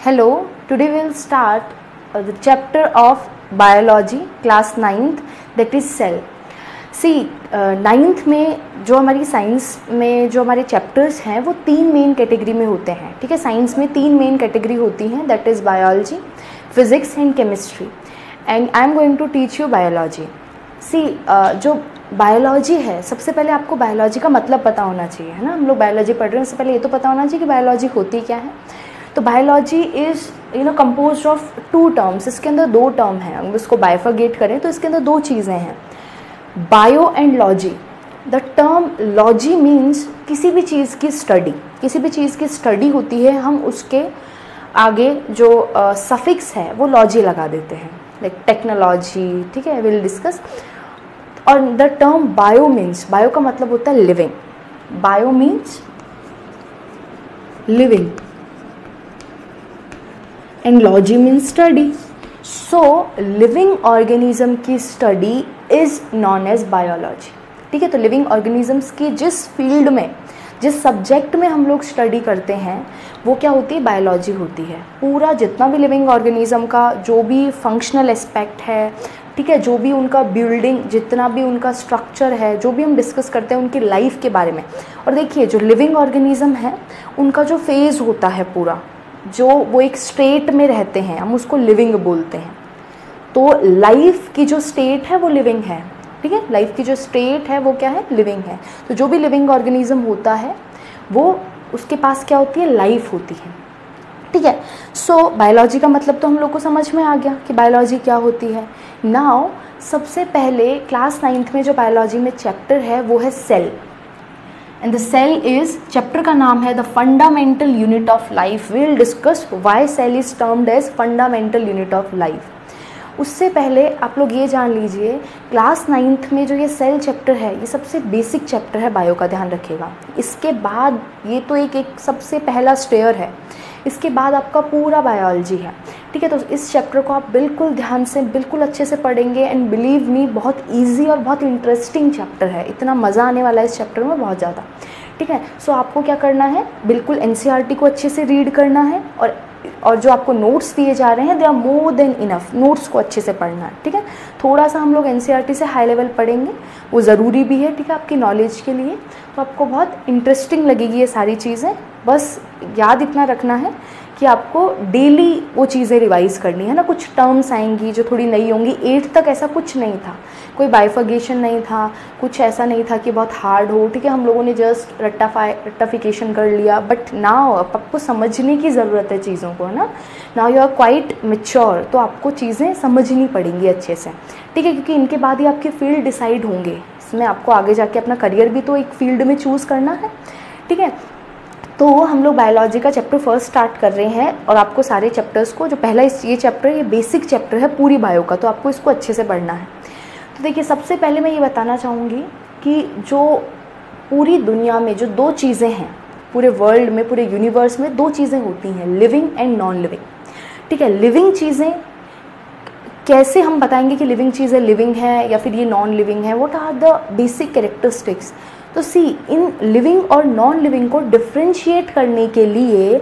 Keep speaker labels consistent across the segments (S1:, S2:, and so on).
S1: Hello, today we'll start the chapter of biology, class 9th, that is cell. See, 9th में जो हमारी science में जो हमारे चैप्टर्स हैं वो तीन मेन कैटेगरी में होते हैं. ठीक है, साइंस में तीन मेन कैटेगरी होती हैं, that is biology, physics and chemistry. And I am going to teach you biology. See, जो बायोलॉजी है, सबसे पहले आपको बायोलॉजी का मतलब पता होना चाहिए, है ना. हम लोग बायोलॉजी पढ़ रहे हैं, उससे पहले ये तो पता होना चाहिए कि बायोलॉजी होती क्या है. तो biology is composed of two terms. इसके अंदर दो टर्म हैं. अगर इसको बाइफरगेट करें तो इसके अंदर दो चीज़ें हैं, bio and logy. The term logy means किसी भी चीज़ की स्टडी. किसी भी चीज़ की स्टडी होती है, हम उसके आगे जो सफिक्स है वो लॉजी लगा देते हैं, लाइक टेक्नोलॉजी. ठीक है, विल डिस्कस. और the term bio means, bio का मतलब होता है living. Bio means living and logy means study. So living organism की study is known as biology. ठीक है, तो लिविंग ऑर्गेनिजम्स की जिस फील्ड में, जिस सब्जेक्ट में हम लोग स्टडी करते हैं वो क्या होती है, बायोलॉजी होती है. पूरा जितना भी लिविंग ऑर्गेनिज्म का जो भी फंक्शनल एस्पेक्ट है, ठीक है, जो भी उनका बिल्डिंग, जितना भी उनका स्ट्रक्चर है, जो भी हम डिस्कस करते हैं उनकी लाइफ के बारे में. और देखिए, जो लिविंग ऑर्गेनिज्म है उनका जो फेज़ होता है पूरा, जो वो एक स्टेट में रहते हैं, हम उसको लिविंग बोलते हैं. तो लाइफ की जो स्टेट है वो लिविंग है. ठीक है, लाइफ की जो स्टेट है वो क्या है, लिविंग है. तो जो भी लिविंग ऑर्गेनिज्म होता है वो, उसके पास क्या होती है, लाइफ होती है. ठीक है. सो बायोलॉजी का मतलब तो हम लोग को समझ में आ गया कि बायोलॉजी क्या होती है. नाउ सबसे पहले क्लास 9th में जो बायोलॉजी में चैप्टर है वो है cell. And the cell is, chapter का नाम है the fundamental unit of life. We will discuss why cell is termed as fundamental unit of life. उससे पहले आप लोग ये जान लीजिए, क्लास 9th में जो ये सेल चैप्टर है ये सबसे बेसिक चैप्टर है बायो का, ध्यान रखिएगा. इसके बाद ये तो एक सबसे पहला स्टेयर है, इसके बाद आपका पूरा बायोलॉजी है. ठीक है, तो इस चैप्टर को आप बिल्कुल ध्यान से, बिल्कुल अच्छे से पढ़ेंगे. एंड बिलीव मी, बहुत इजी और बहुत इंटरेस्टिंग चैप्टर है. इतना मज़ा आने वाला है इस चैप्टर में, बहुत ज़्यादा. ठीक है. सो आपको क्या करना है, बिल्कुल एनसीईआरटी को अच्छे से रीड करना है. और जो आपको नोट्स दिए जा रहे हैं they are more than enough. Notes को अच्छे से पढ़ना है. ठीक है, थोड़ा सा हम लोग एनसीईआरटी से हाई लेवल पढ़ेंगे, वो ज़रूरी भी है. ठीक है, आपकी नॉलेज के लिए. तो आपको बहुत इंटरेस्टिंग लगेगी ये सारी चीज़ें. बस याद इतना रखना है कि आपको डेली वो चीज़ें रिवाइज करनी है ना. कुछ टर्म्स आएंगी जो थोड़ी नई होंगी. 8th तक ऐसा कुछ नहीं था, कोई बाइफर्गेशन नहीं था, कुछ ऐसा नहीं था कि बहुत हार्ड हो. ठीक है, हम लोगों ने जस्ट रट्टाफिकेशन कर लिया. बट नाउ आपको समझने की ज़रूरत है चीज़ों को, है ना. Now you are quite mature, तो आपको चीज़ें समझनी पड़ेंगी अच्छे से. ठीक है, क्योंकि इनके बाद ही आपकी फील्ड डिसाइड होंगे. इसमें आपको आगे जाके अपना करियर भी तो एक फील्ड में चूज़ करना है. ठीक है, तो हम लोग बायोलॉजी का चैप्टर फर्स्ट स्टार्ट कर रहे हैं. और आपको सारे चैप्टर्स को, जो पहला ये चैप्टर, ये बेसिक चैप्टर है पूरी बायो का, तो आपको इसको अच्छे से पढ़ना है. तो देखिए, सबसे पहले मैं ये बताना चाहूँगी कि जो पूरी दुनिया में जो दो चीज़ें हैं, पूरे वर्ल्ड में, पूरे यूनिवर्स में दो चीज़ें होती हैं, लिविंग एंड नॉन लिविंग. ठीक है, लिविंग चीज़ें कैसे हम बताएंगे कि लिविंग चीज़ें लिविंग है या फिर ये नॉन लिविंग है, what are the basic characteristics. तो सी, इन लिविंग और नॉन लिविंग को डिफ्रेंशिएट करने के लिए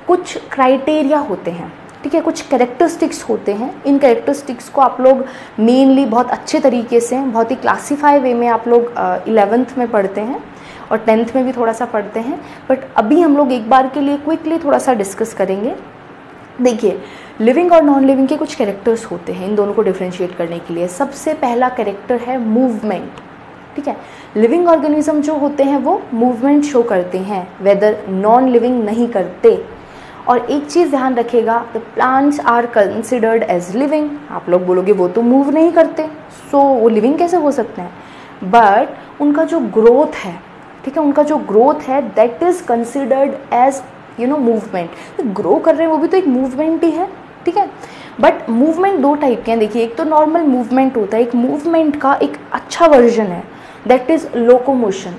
S1: कुछ क्राइटेरिया होते हैं. ठीक है, कुछ कैरेक्टरिस्टिक्स होते हैं. इन कैरेक्टरिस्टिक्स को आप लोग मेनली बहुत अच्छे तरीके से, बहुत ही क्लासीफाई वे में आप लोग 11th में पढ़ते हैं और 10th में भी थोड़ा सा पढ़ते हैं. बट अभी हम लोग एक बार के लिए क्विकली थोड़ा सा डिस्कस करेंगे. देखिए, लिविंग और नॉन लिविंग के कुछ कैरेक्टर्स होते हैं इन दोनों को डिफ्रेंशिएट करने के लिए. सबसे पहला कैरेक्टर है मूवमेंट. ठीक है, लिविंग ऑर्गेनिज्म जो होते हैं वो मूवमेंट शो करते हैं, वेदर नॉन लिविंग नहीं करते. और एक चीज़ ध्यान रखिएगा, the plants are considered as living. आप लोग बोलोगे वो तो मूव नहीं करते, सो वो लिविंग कैसे हो सकते हैं. बट उनका जो ग्रोथ है, ठीक है, उनका जो ग्रोथ है that is considered as movement. Grow कर रहे हैं वो भी तो एक मूवमेंट ही है. ठीक है, बट मूवमेंट दो टाइप के हैं. देखिए, एक तो नॉर्मल मूवमेंट होता है, एक मूवमेंट का एक अच्छा वर्जन है, दैट इज़ लोकोमोशन.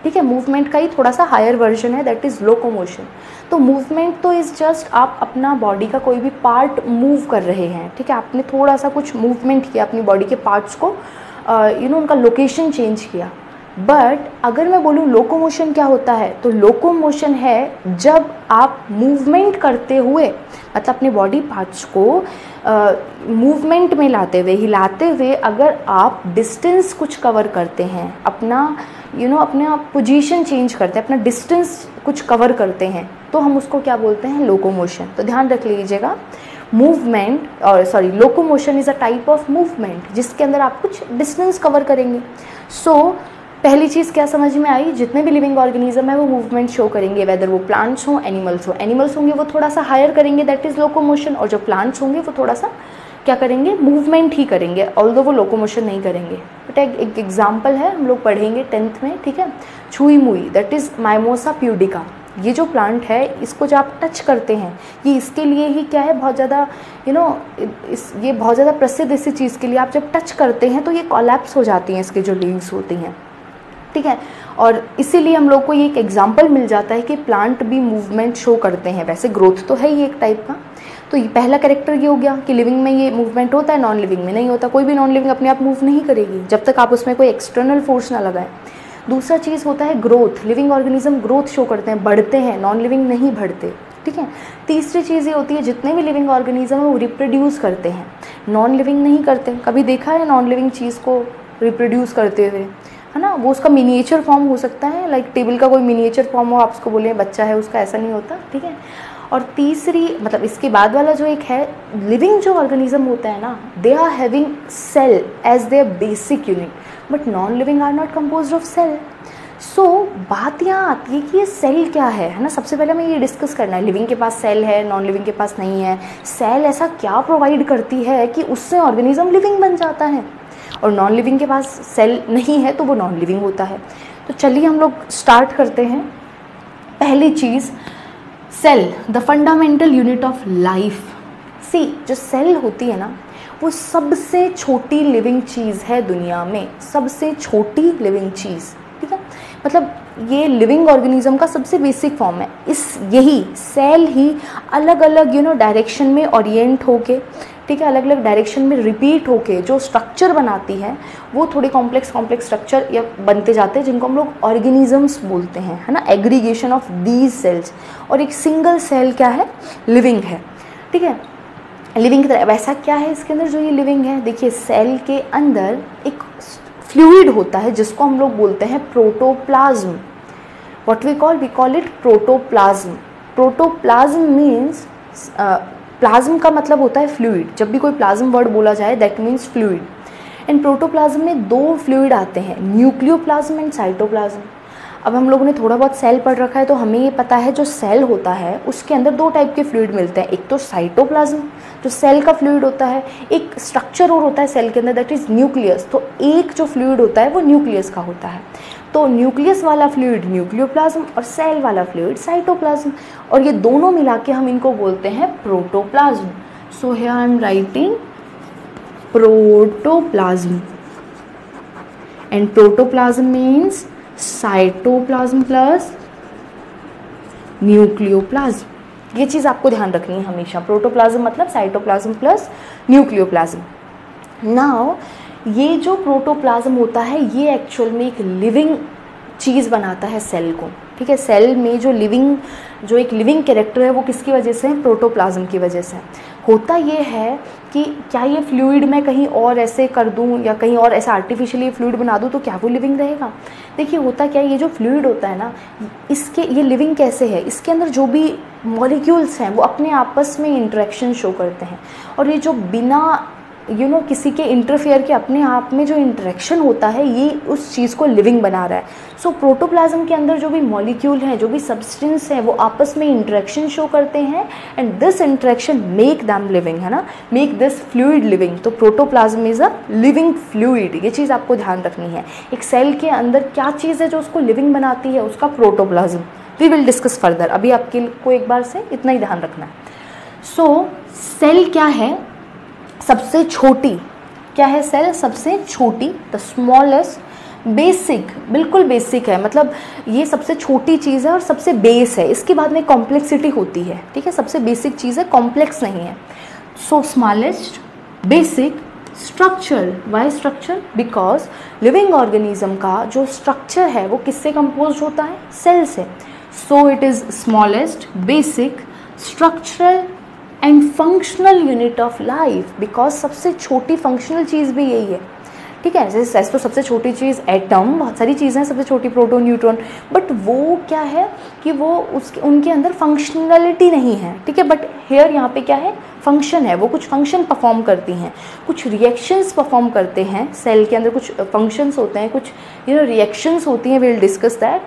S1: ठीक है, मूवमेंट का ही थोड़ा सा हायर वर्जन है, दैट इज़ लोकोमोशन. तो मूवमेंट तो इज़ जस्ट आप अपना बॉडी का कोई भी पार्ट मूव कर रहे हैं. ठीक है, आपने थोड़ा सा कुछ मूवमेंट किया अपनी बॉडी के पार्ट्स को, उनका लोकेशन चेंज किया. बट अगर मैं बोलूँ लोकोमोशन क्या होता है, तो लोकोमोशन है जब आप मूवमेंट करते हुए, मतलब अपने बॉडी पार्ट्स को मूवमेंट में लाते हुए, हिलाते हुए अगर आप डिस्टेंस कुछ कवर करते हैं, अपना अपना पोजीशन चेंज करते हैं, अपना डिस्टेंस कुछ कवर करते हैं, तो हम उसको क्या बोलते हैं, लोकोमोशन। तो ध्यान रख लीजिएगा, मूवमेंट और locomotion is a type of movement जिसके अंदर आप कुछ डिस्टेंस कवर करेंगे। पहली चीज़ क्या समझ में आई, जितने भी लिविंग ऑर्गेनिज्म है वो मूवमेंट शो करेंगे, वेदर वो प्लांट्स हों एनिमल्स हो। एनिमल्स होंगे वो थोड़ा सा हायर करेंगे, दैट इज़ लोकोमोशन, और जो प्लांट्स होंगे वो थोड़ा सा क्या करेंगे, मूवमेंट ही करेंगे, ऑल्दो वो लोकोमोशन नहीं करेंगे। बट एक एग्जाम्पल है, हम लोग पढ़ेंगे 10th में, ठीक है, छुई मुई, दैट इज़ माइमोसा प्यूडिका। ये जो प्लांट है इसको जो आप टच करते हैं, ये इसके लिए ही क्या है, बहुत ज़्यादा ये बहुत ज़्यादा प्रसिद्ध इसी चीज़ के लिए, आप जब टच करते हैं तो ये कोलैप्स हो जाती हैं, इसके जो लीव्स होती हैं, ठीक है। और इसीलिए हम लोग को ये एक एग्जाम्पल मिल जाता है कि प्लांट भी मूवमेंट शो करते हैं। वैसे ग्रोथ तो है ही एक टाइप का। तो ये पहला कैरेक्टर ये हो गया कि लिविंग में ये मूवमेंट होता है, नॉन लिविंग में नहीं होता। कोई भी नॉन लिविंग अपने आप मूव नहीं करेगी जब तक आप उसमें कोई एक्सटर्नल फोर्स ना लगाएं। दूसरा चीज़ होता है growth, living organism growth show करते हैं, बढ़ते हैं, नॉन लिविंग नहीं बढ़ते, ठीक है। तीसरी चीज़ ये होती है जितने भी लिविंग ऑर्गेनिज्म है वो रिप्रोड्यूस करते हैं, नॉन लिविंग नहीं करते। कभी देखा है नॉन लिविंग चीज़ को रिप्रोड्यूस करते हुए, है ना? वो उसका मिनिएचर फॉर्म हो सकता है, लाइक टेबल का कोई मिनिएचर फॉर्म हो, आप उसको बोले बच्चा है उसका, ऐसा नहीं होता, ठीक है। और तीसरी मतलब इसके बाद वाला जो एक है, लिविंग जो ऑर्गेनिज्म होता है ना, they are having cell as their basic unit, but non living are not composed of cell. So बात यहाँ आती है कि ये सेल क्या है ना। सबसे पहले हमें ये डिस्कस करना है, लिविंग के पास सेल है, नॉन लिविंग के पास नहीं है। सेल ऐसा क्या प्रोवाइड करती है कि उससे ऑर्गेनिज्म लिविंग बन जाता है, और नॉन लिविंग के पास सेल नहीं है तो वो नॉन लिविंग होता है। तो चलिए हम लोग स्टार्ट करते हैं। पहली चीज़, cell the fundamental unit of life. See, जो सेल होती है ना, वो सबसे छोटी लिविंग चीज़ है दुनिया में, सबसे छोटी लिविंग चीज़, ठीक है। मतलब ये लिविंग ऑर्गेनिज्म का सबसे बेसिक फॉर्म है। यही सेल ही अलग अलग डायरेक्शन में ओरिएंट होके, ठीक है, अलग अलग डायरेक्शन में रिपीट होके जो स्ट्रक्चर बनाती है वो थोड़े कॉम्प्लेक्स स्ट्रक्चर या बनते जाते हैं, जिनको हम लोग ऑर्गेनिजम्स बोलते हैं, है ना, एग्रीगेशन ऑफ दीज सेल्स। और एक सिंगल सेल क्या है, लिविंग है, ठीक है, लिविंग की तरह। वैसा क्या है इसके अंदर जो ये लिविंग है, देखिए सेल के अंदर एक फ्लूइड होता है जिसको हम लोग बोलते हैं protoplasm. What we call it protoplasm. Protoplasm means, plasm का मतलब होता है फ्लूइड। जब भी कोई प्लाज्म वर्ड बोला जाए that means fluid. And protoplasm में दो फ्लूइड आते हैं, न्यूक्लियोप्लाज्म एंड साइटोप्लाज्म। अब हम लोगों ने थोड़ा बहुत सेल पढ़ रखा है तो हमें ये पता है जो सेल होता है उसके अंदर दो टाइप के फ्लूइड मिलते हैं। एक तो साइटोप्लाज्म जो सेल का फ्लूइड होता है, एक स्ट्रक्चर और होता है सेल के अंदर, दैट इज न्यूक्लियस। तो एक जो फ्लूइड होता है वो न्यूक्लियस का होता है। तो न्यूक्लियस वाला फ्लूइड न्यूक्लियोप्लाज्म और सेल वाला फ्लूइड साइटोप्लाज्म, और ये दोनों मिला के हम इनको बोलते हैं protoplasm. So here I am writing protoplasm, and protoplasm means cytoplasm plus nucleoplasm. ये चीज़ आपको ध्यान रखनी है हमेशा, प्रोटोप्लाज्म मतलब साइटोप्लाज्म प्लस न्यूक्लियोप्लाज्म। नाउ ये जो प्रोटोप्लाज्म होता है ये एक्चुअल में एक लिविंग चीज़ बनाता है सेल को, ठीक है। सेल में जो एक लिविंग कैरेक्टर है वो किसकी वजह से है, प्रोटोप्लाज्म की वजह से। होता ये है कि क्या ये फ्लूइड मैं कहीं और ऐसे कर दूं या कहीं और ऐसा आर्टिफिशियली फ्लूइड बना दूं तो क्या वो लिविंग रहेगा। देखिए होता क्या है, ये जो फ्लूइड होता है ना, ये लिविंग कैसे है, इसके अंदर जो भी मॉलिक्यूल्स हैं वो अपने आपस में इंटरेक्शन शो करते हैं, और ये जो बिना किसी के इंटरफेयर के अपने आप में जो इंटरेक्शन होता है ये उस चीज़ को लिविंग बना रहा है। सो प्रोटोप्लाज्म के अंदर जो भी मॉलिक्यूल हैं, जो भी सब्सटेंस हैं, वो आपस में इंटरेक्शन शो करते हैं, and this interaction make them living, है ना, मेक दिस फ्लूइड लिविंग। तो protoplasm is a living fluid, ये चीज़ आपको ध्यान रखनी है। एक सेल के अंदर क्या चीज़ है जो उसको लिविंग बनाती है, उसका protoplasm. We will discuss further, अभी आपके को एक बार से इतना ही ध्यान रखना है। सो सेल क्या है, सबसे छोटी क्या है सेल, सबसे छोटी, द स्मॉलेस्ट, बेसिक, बिल्कुल बेसिक है, मतलब ये सबसे छोटी चीज़ है और सबसे बेस है। इसके बाद में कॉम्प्लेक्सिटी होती है, ठीक है, सबसे बेसिक चीज़ है, कॉम्प्लेक्स नहीं है। So smallest, basic, structure, why structure? Because living organism का जो स्ट्रक्चर है वो किससे कंपोज होता है? सेल से. So it is smallest, basic, structural and functional unit of life. Because सबसे छोटी फंक्शनल चीज़ भी यही है. ठीक है, जैसे तो सबसे छोटी चीज़ एटम, बहुत सारी चीज़ें हैं सबसे छोटी, प्रोटॉन, न्यूट्रॉन, बट वो क्या है कि वो उनके अंदर फंक्शनलिटी नहीं है. ठीक है, बट हेयर यहाँ पे क्या है? फंक्शन है. वो कुछ फंक्शन परफॉर्म करती हैं, कुछ रिएक्शंस परफॉर्म करते हैं. सेल के अंदर कुछ फंक्शंस होते हैं, कुछ रिएक्शंस होती हैं. Will discuss that.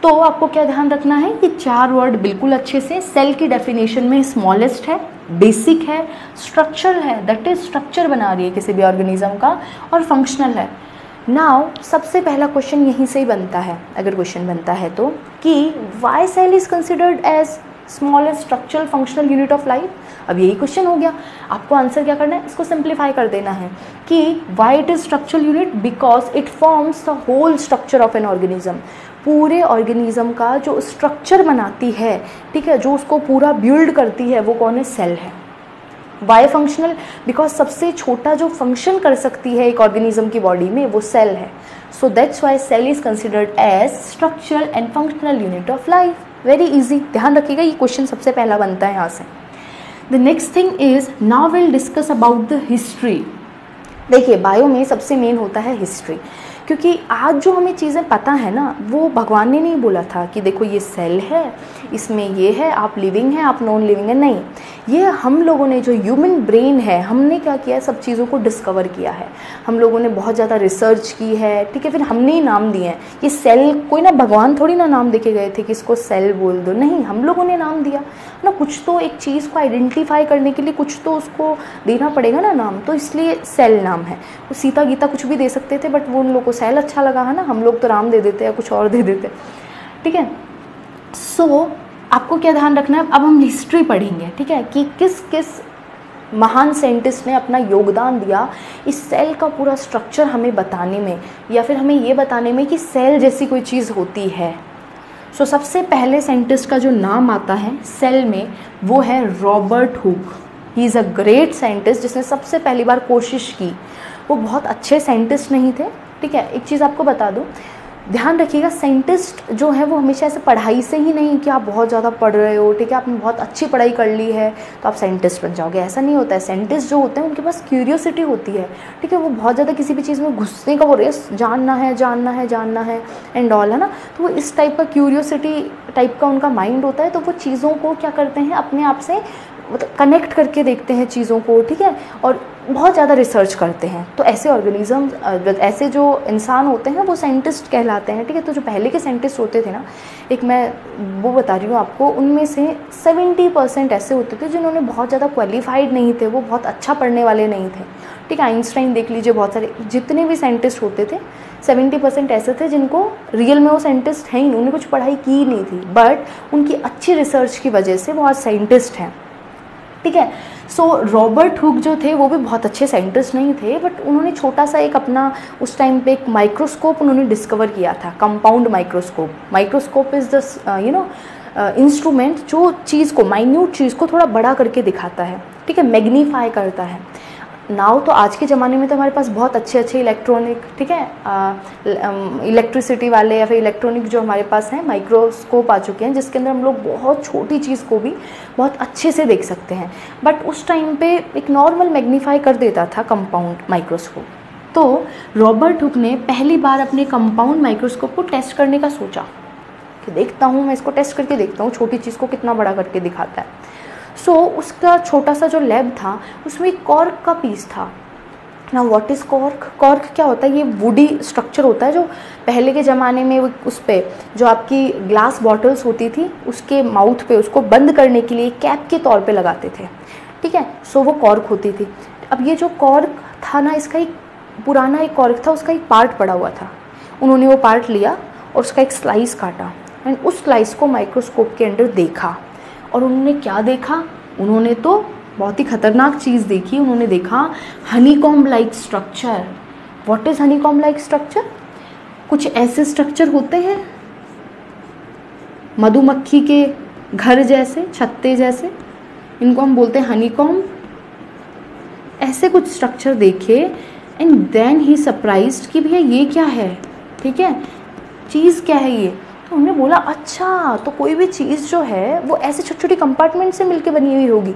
S1: तो आपको क्या ध्यान रखना है कि 4 वर्ड बिल्कुल अच्छे से. सेल की डेफिनेशन में स्मॉलेस्ट है, बेसिक है, स्ट्रक्चरल है, दैट इज स्ट्रक्चर बना रही है किसी भी ऑर्गेनिज्म का, और फंक्शनल है. नाउ सबसे पहला क्वेश्चन यहीं से ही बनता है, अगर क्वेश्चन बनता है तो, कि why cell is considered as smallest structural functional unit of life. अब यही क्वेश्चन हो गया. आपको आंसर क्या करना है? इसको सिंप्लीफाई कर देना है कि why it is structural unit, because it forms the whole structure of an organism. पूरे ऑर्गेनिज्म का जो स्ट्रक्चर बनाती है, ठीक है, जो उसको पूरा बिल्ड करती है, वो कौन है? सेल है. Y functional? बिकॉज सबसे छोटा जो फंक्शन कर सकती है एक ऑर्गेनिज्म की बॉडी में वो सेल है. So that's why cell is considered as structural and functional unit of life. Very easy, ध्यान रखिएगा, ये क्वेश्चन सबसे पहला बनता है यहाँ से. The next thing is, now will discuss about the history. देखिए, बायो में सबसे मेन होता है हिस्ट्री, क्योंकि आज जो हमें चीज़ें पता है ना, वो भगवान ने नहीं बोला था कि देखो ये सेल है, इसमें ये है, आप लिविंग हैं, आप नॉन लिविंग है. नहीं, ये हम लोगों ने, जो ह्यूमन ब्रेन है, हमने क्या किया है? सब चीज़ों को डिस्कवर किया है. हम लोगों ने बहुत ज़्यादा रिसर्च की है. ठीक है, फिर हमने ही नाम दिए हैं. ये सेल, कोई ना भगवान थोड़ी ना नाम देके गए थे कि इसको सेल बोल दो. नहीं, हम लोगों ने नाम दिया ना. कुछ तो एक चीज़ को आइडेंटिफाई करने के लिए कुछ तो उसको देना पड़ेगा ना नाम, तो इसलिए सेल नाम है. वो सीता गीता कुछ भी दे सकते थे, बट वो उन लोगों को सेल अच्छा लगा है ना. हम लोग तो राम दे देते हैं, कुछ और दे देते. ठीक है, सो आपको क्या ध्यान रखना है? अब हम हिस्ट्री पढ़ेंगे. ठीक है, कि किस किस महान साइंटिस्ट ने अपना योगदान दिया इस सेल का पूरा स्ट्रक्चर हमें बताने में, या फिर हमें ये बताने में कि सेल जैसी कोई चीज़ होती है. सो सबसे पहले साइंटिस्ट का जो नाम आता है सेल में, वो है Robert Hooke. He is a great scientist जिसने सबसे पहली बार कोशिश की. वो बहुत अच्छे साइंटिस्ट नहीं थे. ठीक है, एक चीज़ आपको बता दूं, ध्यान रखिएगा, साइंटिस्ट जो है वो हमेशा ऐसे पढ़ाई से ही नहीं कि आप बहुत ज़्यादा पढ़ रहे हो, ठीक है, आपने बहुत अच्छी पढ़ाई कर ली है तो आप साइंटिस्ट बन जाओगे, ऐसा नहीं होता है. साइंटिस्ट जो होते हैं उनके पास क्यूरियोसिटी होती है. ठीक है, वो बहुत ज़्यादा किसी भी चीज़ में घुसने का वो रेस, जानना है जानना है जानना है एंड ऑल, है ना. तो वो इस टाइप का क्यूरियोसिटी टाइप का उनका माइंड होता है. तो वो चीज़ों को क्या करते हैं, अपने आप से मतलब कनेक्ट करके देखते हैं चीज़ों को. ठीक है, और बहुत ज़्यादा रिसर्च करते हैं. तो ऐसे ऑर्गेनिज्म, ऐसे जो इंसान होते हैं वो साइंटिस्ट कहलाते हैं. ठीक है, तो जो पहले के साइंटिस्ट होते थे ना, एक मैं वो बता रही हूँ आपको, उनमें से 70% ऐसे होते थे जिन्होंने बहुत ज़्यादा क्वालिफाइड नहीं थे, वो बहुत अच्छा पढ़ने वाले नहीं थे. ठीक है, आइंस्टाइन देख लीजिए, बहुत सारे जितने भी साइंटिस्ट होते थे 70% ऐसे थे जिनको रियल में वो साइंटिस्ट हैं ही नहीं, उन्होंने कुछ पढ़ाई की नहीं थी, बट उनकी अच्छी रिसर्च की वजह से वो आज साइंटिस्ट हैं. ठीक है, सो रॉबर्ट हुक जो थे वो भी बहुत अच्छे साइंटिस्ट नहीं थे, बट उन्होंने छोटा सा एक अपना उस टाइम पे एक माइक्रोस्कोप उन्होंने डिस्कवर किया था, compound microscope. Microscope is the instrument जो चीज़ को, माइन्यूट चीज़ को थोड़ा बड़ा करके दिखाता है. ठीक है, मैग्नीफाई करता है. नाउ तो आज के ज़माने में तो हमारे पास बहुत अच्छे अच्छे इलेक्ट्रॉनिक, ठीक है, इलेक्ट्रिसिटी वाले या फिर इलेक्ट्रॉनिक जो हमारे पास हैं माइक्रोस्कोप आ चुके हैं, जिसके अंदर हम लोग बहुत छोटी चीज़ को भी बहुत अच्छे से देख सकते हैं. बट उस टाइम पे एक नॉर्मल मैग्नीफाई कर देता था कंपाउंड माइक्रोस्कोप. तो रॉबर्ट हुक ने पहली बार अपने कंपाउंड माइक्रोस्कोप को टेस्ट करने का सोचा कि देखता हूँ मैं इसको टेस्ट करके देखता हूँ छोटी चीज़ को कितना बड़ा करके दिखाता है. सो उसका छोटा सा जो लैब था उसमें एक कॉर्क का पीस था. ना व्हाट इज़ कॉर्क? कॉर्क क्या होता है? ये वुडी स्ट्रक्चर होता है जो पहले के ज़माने में उस पर जो आपकी ग्लास बॉटल्स होती थी उसके माउथ पे उसको बंद करने के लिए कैप के तौर पे लगाते थे. ठीक है, सो वो कॉर्क होती थी. अब ये जो कॉर्क था ना, इसका एक पुराना एक कॉर्क था, उसका एक पार्ट पड़ा हुआ था. उन्होंने वो पार्ट लिया और उसका एक स्लाइस काटा एंड उस स्लाइस को माइक्रोस्कोप के अंदर देखा. और उन्होंने क्या देखा? उन्होंने तो बहुत ही खतरनाक चीज़ देखी. उन्होंने देखा honeycomb like structure. What is honeycomb like structure? कुछ ऐसे स्ट्रक्चर होते हैं मधुमक्खी के घर जैसे, छत्ते जैसे, इनको हम बोलते हैं हनीकॉम्ब. ऐसे कुछ स्ट्रक्चर देखे एंड देन ही सरप्राइज्ड कि भैया ये क्या है, ठीक है, चीज़ क्या है ये। तो उन्होंने बोला अच्छा तो कोई भी चीज़ जो है वो ऐसे छोटी छोटी कंपार्टमेंट से मिलके बनी हुई होगी।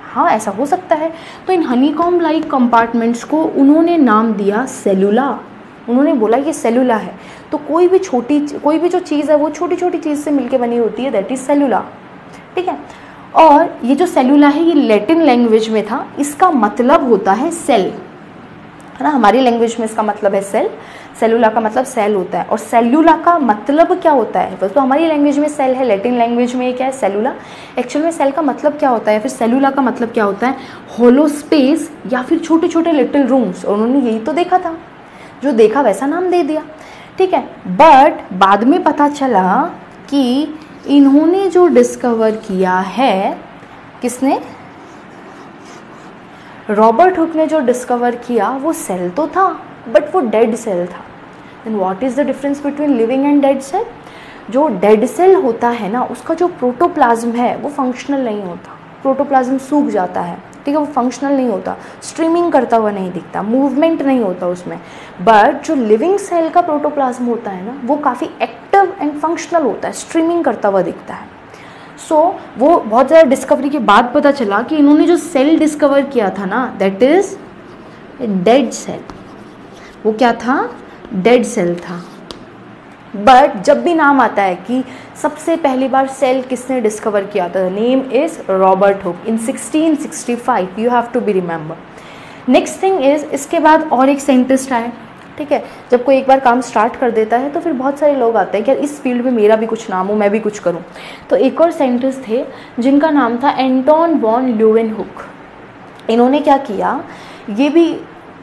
S1: हाँ ऐसा हो सकता है। तो इन हनीकॉम्ब लाइक कंपार्टमेंट्स को उन्होंने नाम दिया सेलुला। उन्होंने बोला ये सेलुला है। तो कोई भी जो चीज़ है वो छोटी छोटी चीज़ से मिलके बनी होती है, दैट इज़ सेलुला, ठीक है। और ये जो सेलुला है ये लैटिन लैंग्वेज में था, इसका मतलब होता है सेल, है ना। हमारी लैंग्वेज में इसका मतलब है सेल, सेलुला का मतलब सेल होता है। और सेलुला का मतलब क्या होता है, बस तो हमारी लैंग्वेज में सेल है, लैटिन लैंग्वेज में क्या है सेलुला। एक्चुअल में सेल का मतलब क्या होता है, फिर सेलुला का मतलब क्या होता है, होलो स्पेस या फिर छोटे छोटे लिटिल रूम्स। और उन्होंने यही तो देखा था, जो देखा वैसा नाम दे दिया, ठीक है। बट बाद में पता चला कि इन्होंने जो डिस्कवर किया है, किसने, रॉबर्ट हुक ने जो डिस्कवर किया वो सेल तो था बट वो डेड सेल था। Then what is the difference between living and dead cell. जो डेड सेल होता है ना उसका जो प्रोटोप्लाज्म है वो फंक्शनल नहीं होता, प्रोटोप्लाज्म सूख जाता है, ठीक है, वो फंक्शनल नहीं होता, स्ट्रीमिंग करता हुआ नहीं दिखता, मूवमेंट नहीं होता उसमें। बट जो लिविंग सेल का प्रोटोप्लाज्म होता है ना वो काफ़ी एक्टिव एंड फंक्शनल होता है, स्ट्रीमिंग करता हुआ दिखता है। सो वो बहुत ज़्यादा डिस्कवरी के बाद पता चला कि इन्होंने जो सेल डिस्कवर किया था ना दैट इज़ डेड सेल। वो क्या था, डेड सेल था। बट जब भी नाम आता है कि सबसे पहली बार सेल किसने डिस्कवर किया था, name is Robert Hooke in 1665, you have to be remember. Next thing is, इसके बाद और एक साइंटिस्ट आए, ठीक है। जब कोई एक बार काम स्टार्ट कर देता है तो फिर बहुत सारे लोग आते हैं कि इस फील्ड में मेरा भी कुछ नाम हो, मैं भी कुछ करूं। तो एक और साइंटिस्ट थे जिनका नाम था एंटोन वॉन ल्यूवेनहुक। इन्होंने क्या किया, ये भी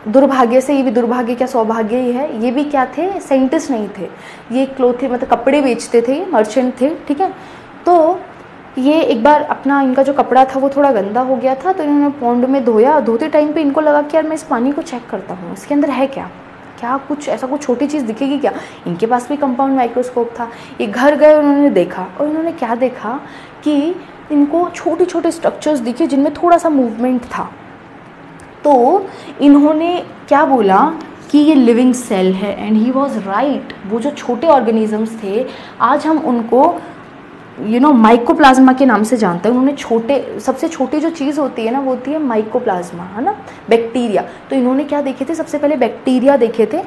S1: दुर्भाग्य से, ये भी दुर्भाग्य क्या सौभाग्य ही है, ये भी क्या थे, साइंटिस्ट नहीं थे, ये क्लोथे मतलब कपड़े बेचते थे, मर्चेंट थे, ठीक है। तो ये एक बार अपना इनका जो कपड़ा था वो थोड़ा गंदा हो गया था, तो इन्होंने पॉन्ड में धोया। धोते टाइम पे इनको लगा कि यार मैं इस पानी को चेक करता हूँ, इसके अंदर है क्या, कुछ ऐसा कुछ छोटी चीज़ दिखेगी क्या। इनके पास भी कंपाउंड माइक्रोस्कोप था। ये घर गए, उन्होंने देखा, और इन्होंने क्या देखा कि इनको छोटे छोटे स्ट्रक्चर्स दिखे जिनमें थोड़ा सा मूवमेंट था। तो इन्होंने क्या बोला कि ये लिविंग सेल है, एंड ही वॉज राइट। वो जो छोटे ऑर्गेनिजम्स थे आज हम उनको माइकोप्लाज्मा के नाम से जानते हैं। उन्होंने सबसे छोटी जो चीज़ होती है ना वो होती है माइकोप्लाज्मा, है ना, बैक्टीरिया। तो इन्होंने क्या देखे थे, सबसे पहले बैक्टीरिया देखे थे।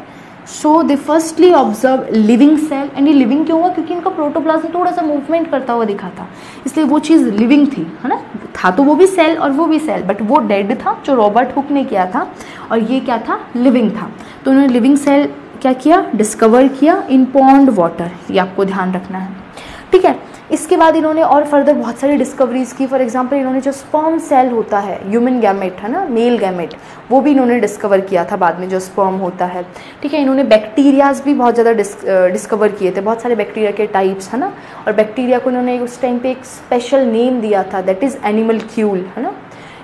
S1: So they firstly observe living cell, and ये लिविंग क्यों हुआ, क्योंकि इनका प्रोटोप्लाज्म थोड़ा सा मूवमेंट करता हुआ दिखा था, इसलिए वो चीज़ लिविंग थी, है ना। था तो वो भी सेल और वो भी सेल, बट वो डेड था जो रॉबर्ट हुक ने किया था, और ये क्या था, लिविंग था। तो उन्होंने लिविंग सेल क्या किया, डिस्कवर किया इन पॉन्ड वाटर, ये आपको ध्यान रखना है, ठीक है। इसके बाद इन्होंने और फर्दर बहुत सारी डिस्कवरीज की। फॉर एग्जांपल इन्होंने जो स्पर्म सेल होता है, ह्यूमन गैमेट, है ना, मेल गैमेट, वो भी इन्होंने डिस्कवर किया था बाद में, जो स्पर्म होता है, ठीक है। इन्होंने बैक्टीरियाज भी बहुत ज़्यादा डिस्कवर किए थे, बहुत सारे बैक्टीरिया के टाइप्स, है ना। और बैक्टीरिया को इन्होंने उस टाइम पे एक स्पेशल नेम दिया था, दैट इज़ एनिमलक्यूल, है ना।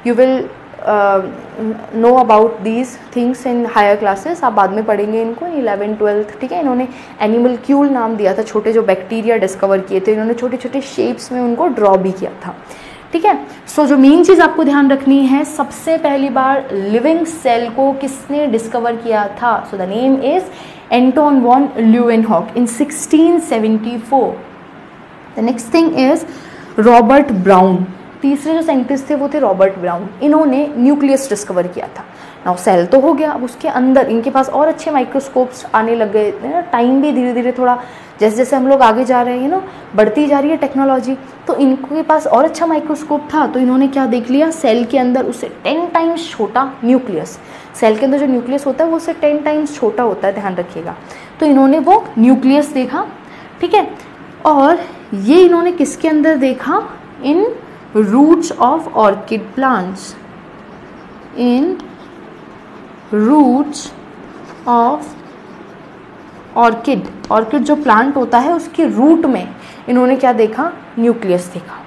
S1: You will know about these things in higher classes, आप बाद में पढ़ेंगे इनको 11th 12th, ठीक है। इन्होंने एनिमलक्यूल नाम दिया था, छोटे जो बैक्टीरिया डिस्कवर किए थे, इन्होंने छोटे छोटे शेप्स में उनको ड्रॉ भी किया था, ठीक है। सो जो मेन चीज़ आपको ध्यान रखनी है, सबसे पहली बार लिविंग सेल को किसने डिस्कवर किया था, so the name is Anton von Leeuwenhoek in 1674। The next thing is Robert Brown. तीसरे जो साइंटिस्ट थे वो थे रॉबर्ट ब्राउन। इन्होंने न्यूक्लियस डिस्कवर किया था। नाउ सेल तो हो गया, अब उसके अंदर इनके पास और अच्छे माइक्रोस्कोप्स आने लग गए ना। टाइम भी धीरे धीरे थोड़ा, जैसे जैसे हम लोग आगे जा रहे हैं ना, बढ़ती जा रही है टेक्नोलॉजी, तो इनके पास और अच्छा माइक्रोस्कोप था। तो इन्होंने क्या देख लिया, सेल के अंदर उससे 10 टाइम्स छोटा न्यूक्लियस, सेल के अंदर जो न्यूक्लियस होता है वो उससे 10 टाइम्स छोटा होता है, ध्यान रखिएगा। तो इन्होंने वो न्यूक्लियस देखा, ठीक है। और ये इन्होंने किसके अंदर देखा, in roots of orchid plants, in roots of orchid जो प्लांट होता है उसके रूट में इन्होंने क्या देखा, न्यूक्लियस देखा,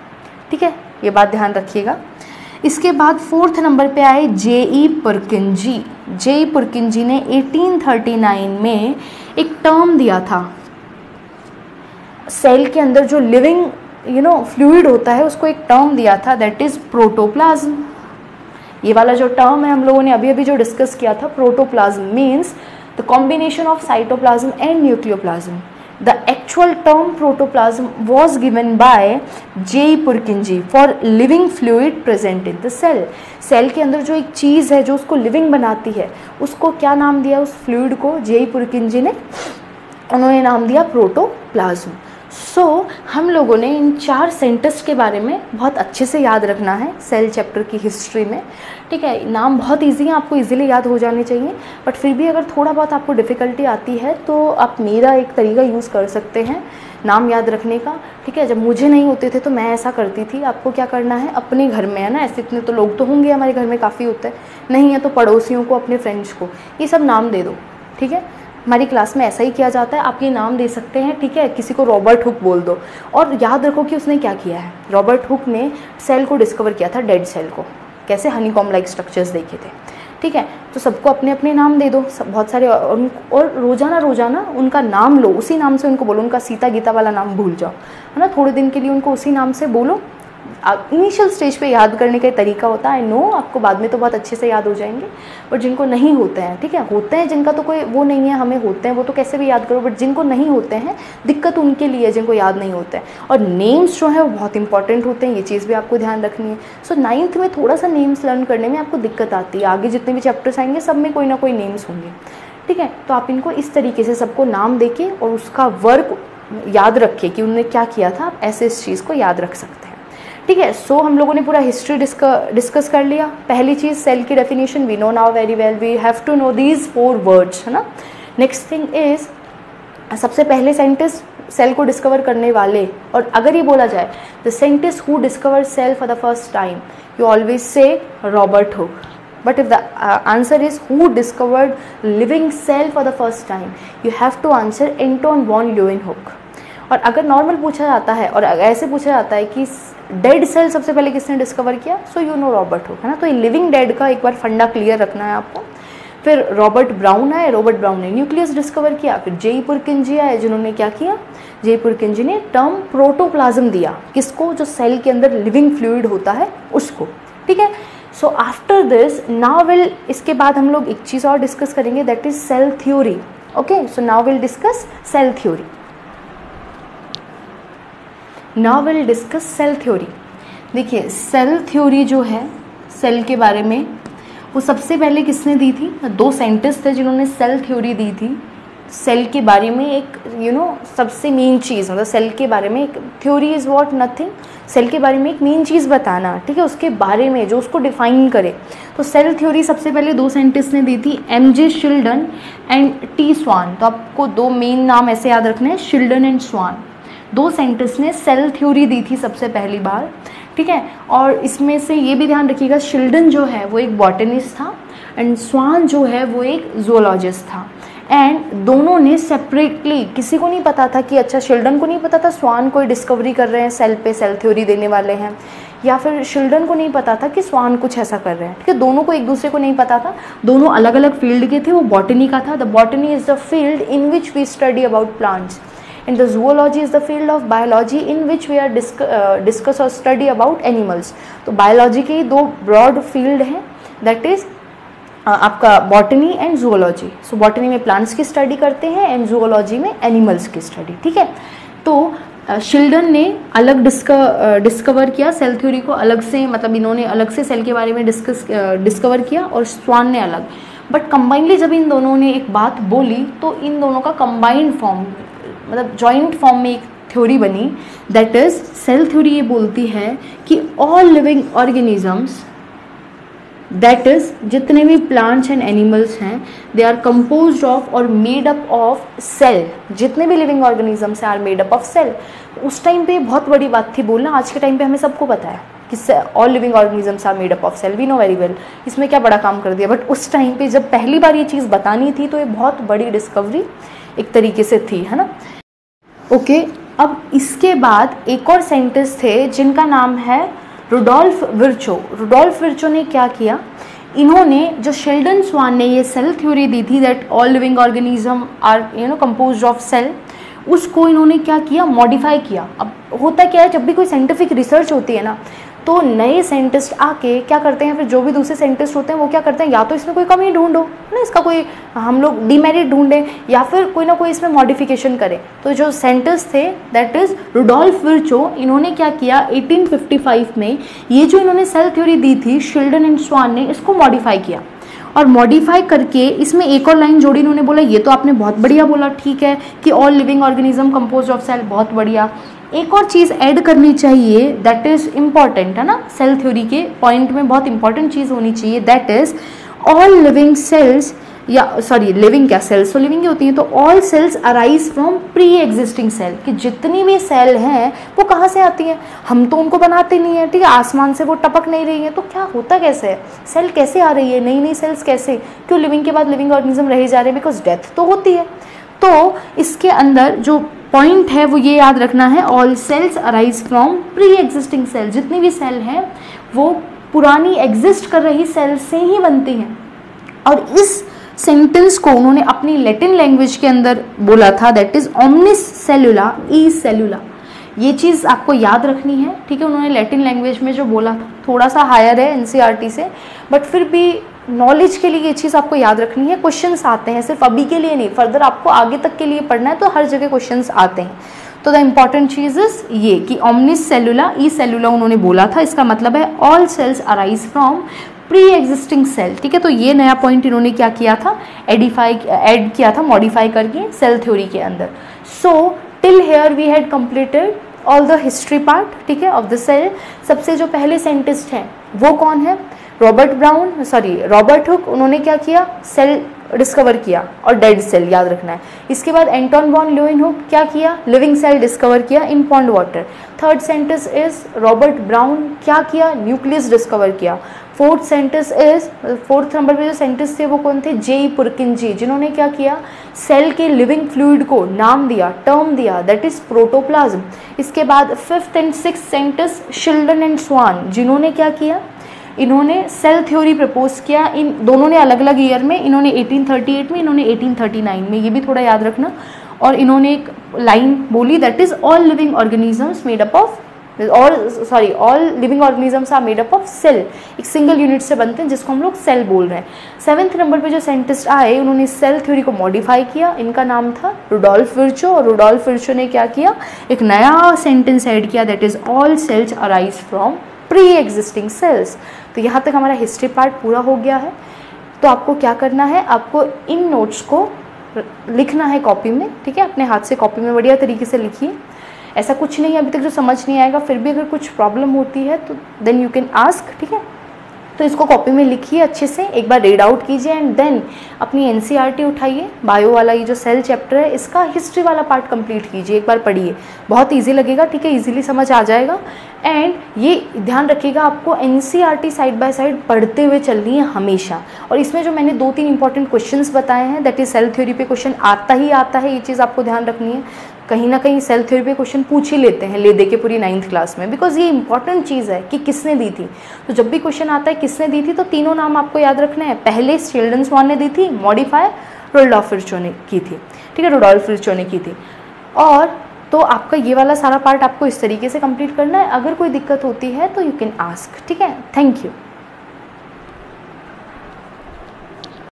S1: ठीक है। ये बात ध्यान रखिएगा। इसके बाद 4th नंबर पे आए जे.ई. पर्किंजी। जे.ई. पर्किंजी ने 1839 में एक टर्म दिया था, सेल के अंदर जो लिविंग फ्लूइड होता है उसको एक टर्म दिया था, दैट इज प्रोटोप्लाज्म। ये वाला जो टर्म है हम लोगों ने अभी अभी जो डिस्कस किया था, protoplasm means the combination of cytoplasm and nucleoplasm. The actual term protoplasm was given by J. Purkinje for living fluid present in the cell. Cell के अंदर जो एक चीज़ है जो उसको लिविंग बनाती है, उसको क्या नाम दिया उस फ्लूइड को? जे पुरकिंजे ने, उन्होंने नाम दिया प्रोटोप्लाज्म. सो हम लोगों ने इन 4 सेंटेंस के बारे में बहुत अच्छे से याद रखना है सेल चैप्टर की हिस्ट्री में. ठीक है, नाम बहुत इजी है, आपको इजीली याद हो जाने चाहिए, बट फिर भी अगर थोड़ा बहुत आपको डिफ़िकल्टी आती है तो आप मेरा एक तरीका यूज़ कर सकते हैं नाम याद रखने का. ठीक है, जब मुझे नहीं होते थे तो मैं ऐसा करती थी. आपको क्या करना है, अपने घर में है ना, ऐसे इतने तो लोग तो होंगे हमारे घर में, काफ़ी होते हैं, नहीं है तो पड़ोसियों को, अपने फ्रेंड्स को, ये सब नाम दे दो. ठीक है, हमारी क्लास में ऐसा ही किया जाता है, आप ये नाम दे सकते हैं. ठीक है, किसी को रॉबर्ट हुक बोल दो और याद रखो कि उसने क्या किया है. रॉबर्ट हुक ने सेल को डिस्कवर किया था, डेड सेल को, कैसे हनीकॉम्ब लाइक स्ट्रक्चर्स देखे थे. ठीक है, तो सबको अपने अपने नाम दे दो, सब बहुत सारे, और रोज़ाना उनका नाम लो, उसी नाम से उनको बोलो. उनका सीता गीता वाला नाम भूल जाओ, है ना, थोड़े दिन के लिए उनको उसी नाम से बोलो. इनिशियल स्टेज पे याद करने का एक तरीका होता है, आई नो आपको बाद में तो बहुत अच्छे से याद हो जाएंगे, बट जिनको नहीं होते हैं, ठीक है, होते हैं जिनका तो कोई वो नहीं है, हमें होते हैं वो तो कैसे भी याद करो, बट जिनको नहीं होते हैं दिक्कत उनके लिए, जिनको याद नहीं होते हैं. और नेम्स जो है वो बहुत इंपॉर्टेंट होते हैं, ये चीज़ भी आपको ध्यान रखनी है. सो 9th में थोड़ा सा नेम्स लर्न करने में आपको दिक्कत आती है, आगे जितने भी चैप्टर्स आएंगे सब में कोई ना कोई नेम्स होंगे. ठीक है, तो आप इनको इस तरीके से सबको नाम देके और उसका वर्क याद रखिए कि उन्होंने क्या किया था, आप ऐसे इस चीज़ को याद रख सकते हैं. ठीक है, सो हम लोगों ने पूरा हिस्ट्री डिस्कस कर लिया. पहली चीज़ सेल की definition we know now very well, we have to know these 4 words, है ना. नेक्स्ट थिंग इज, सबसे पहले साइंटिस्ट सेल को डिस्कवर करने वाले, और अगर ये बोला जाए the scientist who discover cell for the first time, you always say Robert Hooke. But if the answer is who discovered living cell for the first time, you have to answer Anton von Leeuwenhoek. और अगर normal पूछा जाता है और ऐसे पूछा जाता है कि डेड सेल सबसे पहले किसने डिस्कवर किया, so you know Robert Hooke, है ना. तो ये लिविंग डेड का एक बार फंडा क्लियर रखना है आपको. फिर रॉबर्ट ब्राउन आए, रॉबर्ट ब्राउन ने न्यूक्लियस डिस्कवर किया. फिर जे पुरकिंजे आए, जिन्होंने क्या किया, जे पुरकिंजे ने टर्म प्रोटोप्लाज्म दिया, किसको, जो सेल के अंदर लिविंग फ्लूइड होता है उसको. ठीक है, so after this now will, इसके बाद हम लोग एक चीज़ और डिस्कस करेंगे, that is cell theory. Okay, so now will discuss cell theory. Now will discuss cell theory. देखिए, सेल थ्योरी जो है सेल के बारे में, वो सबसे पहले किसने दी थी, 2 साइंटिस्ट थे जिन्होंने सेल थ्योरी दी थी. सेल के बारे में एक सबसे मेन चीज़, मतलब सेल के बारे में एक theory is what, nothing, cell के बारे में एक मेन चीज़ बताना. ठीक है, उसके बारे में जो उसको डिफाइन करे. तो सेल थ्योरी सबसे पहले 2 साइंटिस्ट ने दी थी, MJ शिल्डन एंड T स्वान. तो आपको 2 मेन नाम ऐसे याद रखने हैं, शिल्डन एंड स्वान. 2 साइंटिस्ट ने सेल थ्योरी दी थी सबसे पहली बार. ठीक है, और इसमें से ये भी ध्यान रखिएगा, शिल्डन जो है वो एक बॉटनिस्ट था एंड स्वान जो है वो एक जूलॉजिस्ट था. एंड दोनों ने सेपरेटली, किसी को नहीं पता था कि, अच्छा शिल्डन को नहीं पता था स्वान कोई डिस्कवरी कर रहे हैं सेल पे, सेल थ्योरी देने वाले हैं, या फिर शिल्डन को नहीं पता था कि स्वान कुछ ऐसा कर रहे हैं. ठीक है, दोनों को एक दूसरे को नहीं पता था, दोनों अलग अलग फील्ड के थे. वो बॉटनी का था, the botany is the field in which we study about plants, and the zoology is the field of biology in which we are discuss or study about animals. तो biology के 2 broad field हैं, that is आपका botany and zoology. So botany में plants की study करते हैं and zoology में animals की स्टडी. ठीक है, तो शिल्डन ने अलग डिस्कवर किया सेल थ्योरी को, अलग से, मतलब इन्होंने अलग से सेल के बारे में डिस्कवर किया, और स्वान ने अलग. बट कंबाइनली जब इन दोनों ने एक बात बोली तो इन दोनों का कंबाइंड फॉर्म, मतलब जॉइंट फॉर्म में एक थ्योरी बनी, दैट इज सेल थ्योरी. ये बोलती है कि all living organisms, that is जितने भी प्लांट्स एंड एनिमल्स हैं, दे आर कंपोज्ड ऑफ और मेड अप ऑफ सेल. जितने भी लिविंग ऑर्गेनिजम्स हैं are made up of cell. उस टाइम पे बहुत बड़ी बात थी बोलना, आज के टाइम पे हमें सबको पता है कि all living organisms are made up of cell, we know very well, इसमें क्या बड़ा काम कर दिया. बट उस टाइम पे जब पहली बार ये चीज़ बतानी थी तो ये बहुत बड़ी डिस्कवरी एक तरीके से थी, है ना. ओके, अब इसके बाद एक और साइंटिस्ट थे जिनका नाम है रुडोल्फ विर्चो. रुडोल्फ विर्चो ने क्या किया, इन्होंने जो शिल्डन स्वान ने ये सेल थ्योरी दी थी, that all living organism are composed of cell, उसको इन्होंने क्या किया, मॉडिफाई किया. अब होता क्या है, जब भी कोई साइंटिफिक रिसर्च होती है ना, तो नए साइंटिस्ट आके क्या करते हैं, फिर जो भी दूसरे साइंटिस्ट होते हैं वो क्या करते हैं, या तो इसमें कोई कमी ढूंढो ना, इसका कोई हम लोग डीमेरिट ढूंढें, या फिर कोई ना कोई इसमें मॉडिफिकेशन करें। तो जो साइंटिस्ट थे दैट इज रुडोल्फ विर्चो, इन्होंने क्या किया 1855 में ये जो इन्होंने सेल थ्योरी दी थी शिल्डन एंड स्वान ने इसको मॉडिफाई किया, और मॉडिफाई करके इसमें एक और लाइन जोड़ी, इन्होंने बोला ये तो आपने बहुत बढ़िया बोला, ठीक है कि all living organism composed of cell, बहुत बढ़िया, एक और चीज़ ऐड करनी चाहिए दैट इज इम्पॉर्टेंट है ना, सेल थ्योरी के पॉइंट में बहुत इंपॉर्टेंट चीज़ होनी चाहिए, that is all living cells, या सॉरी लिविंग क्या, सेल्स तो लिविंग ही होती हैं, तो all cells arise from pre existing cell, कि जितनी भी सेल हैं वो कहाँ से आती हैं, हम तो उनको बनाते नहीं है, ठीक है, आसमान से वो टपक नहीं रही है, तो क्या होता कैसे है, सेल कैसे आ रही है, नई नई सेल्स कैसे, क्यों लिविंग के बाद लिविंग ऑर्गेनिज्म रहे जा रहे हैं, बिकॉज डेथ तो होती है। तो इसके अंदर जो पॉइंट है वो ये याद रखना है, all cells arise from pre existing cell, जितनी भी सेल हैं वो पुरानी एग्जिस्ट कर रही सेल से ही बनती हैं। और इस सेंटेंस को उन्होंने अपनी लैटिन लैंग्वेज के अंदर बोला था, दैट इज ओमनिस सेलुला ई सेलुला, ये चीज़ आपको याद रखनी है, ठीक है। उन्होंने लैटिन लैंग्वेज में जो बोला था थोड़ा सा हायर है एनसीईआरटी से, बट फिर भी नॉलेज के लिए ये चीज़ आपको याद रखनी है, क्वेश्चंस आते हैं, सिर्फ अभी के लिए नहीं, फर्दर आपको आगे तक के लिए पढ़ना है तो हर जगह क्वेश्चंस आते हैं। तो द इम्पॉर्टेंट चीज़ इज ये कि ओमनिस सेलुला ई सेलुला उन्होंने बोला था, इसका मतलब है all cells arise from pre existing cell, ठीक है। तो ये नया पॉइंट इन्होंने क्या किया था, ऐड किया था मॉडिफाई करके सेल थ्योरी के अंदर। So till here we had completed all the history part, ठीक है, ऑफ द सेल। सबसे जो पहले साइंटिस्ट हैं वो कौन है, रॉबर्ट हुक, उन्होंने क्या किया, सेल डिस्कवर किया और डेड सेल याद रखना है। इसके बाद एंटोन वॉन ल्यूवेनहुक क्या किया, लिविंग सेल डिस्कवर किया इन pond water. Third scientist is Robert brown, क्या किया, न्यूक्लियस डिस्कवर किया। फोर्थ नंबर पे जो साइंटिस्ट थे वो कौन थे, जे पुरकिंजी, जिन्होंने क्या किया, सेल के लिविंग फ्लूइड को नाम दिया, टर्म दिया, दैट इज प्रोटोप्लाज्म। इसके बाद fifth and sixth scientist Schleiden and Schwann, जिन्होंने क्या किया, इन्होंने सेल थ्योरी प्रपोज किया। इन दोनों ने अलग अलग ईयर में, इन्होंने 1838 में, इन्होंने 1839 में, ये भी थोड़ा याद रखना। और इन्होंने एक लाइन बोली that is all living organisms made up of all living organisms are made up of cell, एक सिंगल यूनिट से बनते हैं जिसको हम लोग सेल बोल रहे हैं। सेवेंथ नंबर पे जो साइंटिस्ट आए उन्होंने सेल थ्योरी को मॉडिफाई किया, इनका नाम था रुडोल्फ विर्चो। और रुडोल्फ विर्चो ने क्या किया, एक नया सेंटेंस ऐड किया that is all cells arise from pre existing cells. तो यहाँ तक हमारा हिस्ट्री पार्ट पूरा हो गया है। तो आपको क्या करना है, आपको इन नोट्स को लिखना है कॉपी में, ठीक है, अपने हाथ से कॉपी में बढ़िया तरीके से लिखिए। ऐसा कुछ नहीं है अभी तक जो समझ नहीं आएगा, फिर भी अगर कुछ प्रॉब्लम होती है तो देन यू कैन आस्क, ठीक है। तो इसको कॉपी में लिखिए अच्छे से, एक बार रीड आउट कीजिए एंड देन अपनी एनसीईआरटी उठाइए, बायो वाला ये जो सेल चैप्टर है इसका हिस्ट्री वाला पार्ट कंप्लीट कीजिए, एक बार पढ़िए, बहुत इजी लगेगा, ठीक है, इजीली समझ आ जाएगा। एंड ये ध्यान रखिएगा आपको एनसीईआरटी साइड बाय साइड पढ़ते हुए चलनी है हमेशा। और इसमें जो मैंने 2-3 इंपॉर्टेंट क्वेश्चंस बताए हैं दैट इज सेल थ्योरी पे क्वेश्चन आता ही आता है, ये चीज़ आपको ध्यान रखनी है। कहीं ना कहीं सेल थ्योरी पे क्वेश्चन पूछ ही लेते हैं ले दे के पूरी 9th क्लास में, बिकॉज ये इंपॉर्टेंट चीज़ है कि किसने दी थी। तो जब भी क्वेश्चन आता है किसने दी थी तो तीनों नाम आपको याद रखने हैं। पहले शिल्डन स्वान ने दी थी, मॉडिफाई रुडोल्फ विर्चो ने की थी, ठीक है, रुडोल्फ विर्चो ने की थी। और तो आपका ये वाला सारा पार्ट आपको इस तरीके से कंप्लीट करना है। अगर कोई दिक्कत होती है तो यू कैन आस्क, ठीक है। Thank you.